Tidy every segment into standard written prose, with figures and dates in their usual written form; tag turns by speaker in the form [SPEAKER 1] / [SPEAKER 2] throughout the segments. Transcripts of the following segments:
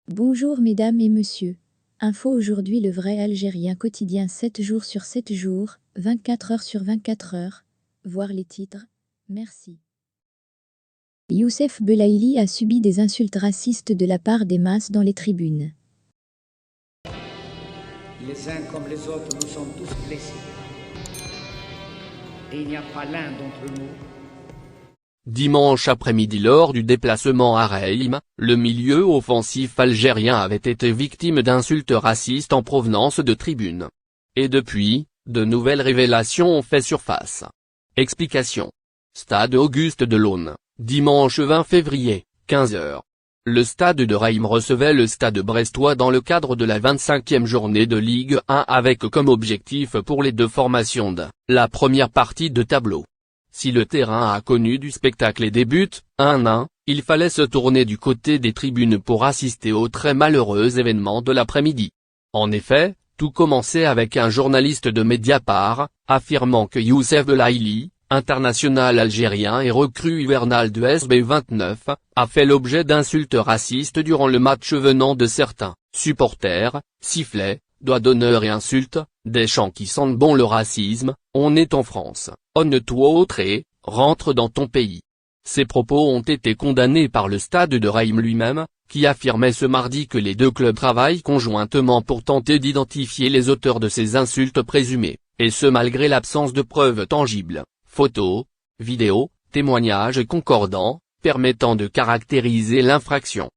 [SPEAKER 1] Bonjour mesdames et messieurs. Info aujourd'hui le vrai Algérien quotidien 7 jours sur 7 jours, 24 heures sur 24 heures. Voir les titres. Merci. Youssef Belaïli a subi des insultes racistes de la part des masses dans les tribunes.
[SPEAKER 2] Les uns comme les autres, nous sommes tous blessés. Et il n'y a pas l'un d'entre nous.
[SPEAKER 3] Dimanche après-midi lors du déplacement à Reim, le milieu offensif algérien avait été victime d'insultes racistes en provenance de tribunes. Et depuis, de nouvelles révélations ont fait surface. Explication. Stade Auguste Delaune, dimanche 20 février, 15 h. Le stade de Reim recevait le stade brestois dans le cadre de la 25e journée de Ligue 1 avec comme objectif pour les deux formations la première partie de tableau. Si le terrain a connu du spectacle et des buts, 1-1, il fallait se tourner du côté des tribunes pour assister au très malheureux événement de l'après-midi. En effet, tout commençait avec un journaliste de Mediapart, affirmant que Youssef Belaïli, international algérien et recrue hivernale de SB29, a fait l'objet d'insultes racistes durant le match venant de certains supporters, sifflets, doigts d'honneur et insultes, des chants qui sentent bon le racisme, on est en France, honne-toi autre et, rentre dans ton pays. Ces propos ont été condamnés par le stade de Reim lui-même, qui affirmait ce mardi que les deux clubs travaillent conjointement pour tenter d'identifier les auteurs de ces insultes présumées, et ce malgré l'absence de preuves tangibles, photos, vidéos, témoignages concordants, permettant de caractériser l'infraction.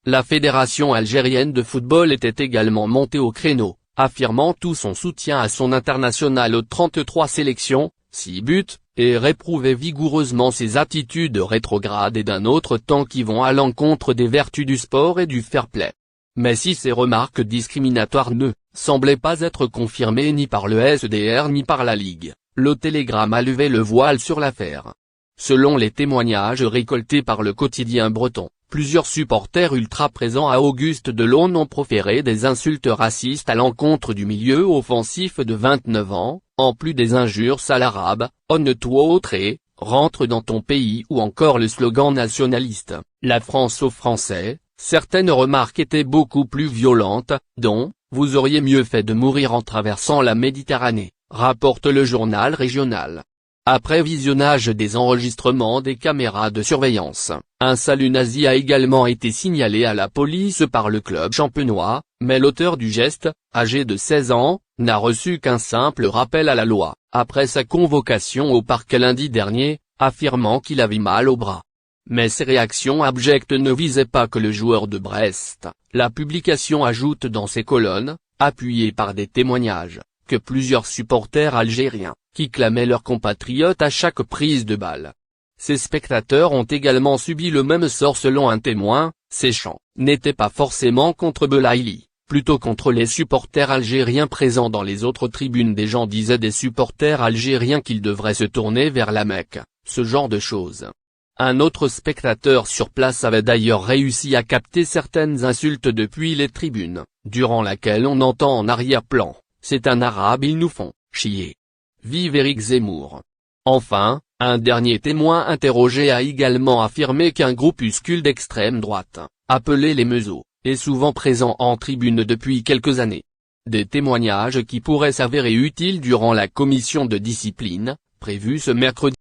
[SPEAKER 3] La Fédération algérienne de football était également montée au créneau, affirmant tout son soutien à son international aux 33 sélections, 6 buts, et réprouvait vigoureusement ses attitudes rétrogrades et d'un autre temps qui vont à l'encontre des vertus du sport et du fair-play. Mais si ces remarques discriminatoires ne semblaient pas être confirmées ni par le SDR ni par la Ligue, le Télégramme a levé le voile sur l'affaire. Selon les témoignages récoltés par le quotidien breton, plusieurs supporters ultra présents à Auguste Delaune ont proféré des insultes racistes à l'encontre du milieu offensif de 29 ans, en plus des injures salarabe, honne-toi autre et, rentre dans ton pays ou encore le slogan nationaliste, la France aux Français. Certaines remarques étaient beaucoup plus violentes, dont, vous auriez mieux fait de mourir en traversant la Méditerranée, rapporte le journal régional. Après visionnage des enregistrements des caméras de surveillance, un salut nazi a également été signalé à la police par le club champenois, mais l'auteur du geste, âgé de 16 ans, n'a reçu qu'un simple rappel à la loi, après sa convocation au parquet lundi dernier, affirmant qu'il avait mal au bras. Mais ces réactions abjectes ne visaient pas que le joueur de Brest. La publication ajoute dans ses colonnes, appuyée par des témoignages, que plusieurs supporters algériens, qui clamaient leurs compatriotes à chaque prise de balle. Ces spectateurs ont également subi le même sort selon un témoin, ces chants n'étaient pas forcément contre Belaïli, plutôt contre les supporters algériens présents dans les autres tribunes. Des gens disaient des supporters algériens qu'ils devraient se tourner vers la Mecque, ce genre de choses. Un autre spectateur sur place avait d'ailleurs réussi à capter certaines insultes depuis les tribunes, durant laquelle on entend en arrière-plan, c'est un arabe, ils nous font chier. Vive Éric Zemmour. Enfin, un dernier témoin interrogé a également affirmé qu'un groupuscule d'extrême droite, appelé les Mezos, est souvent présent en tribune depuis quelques années. Des témoignages qui pourraient s'avérer utiles durant la commission de discipline, prévue ce mercredi.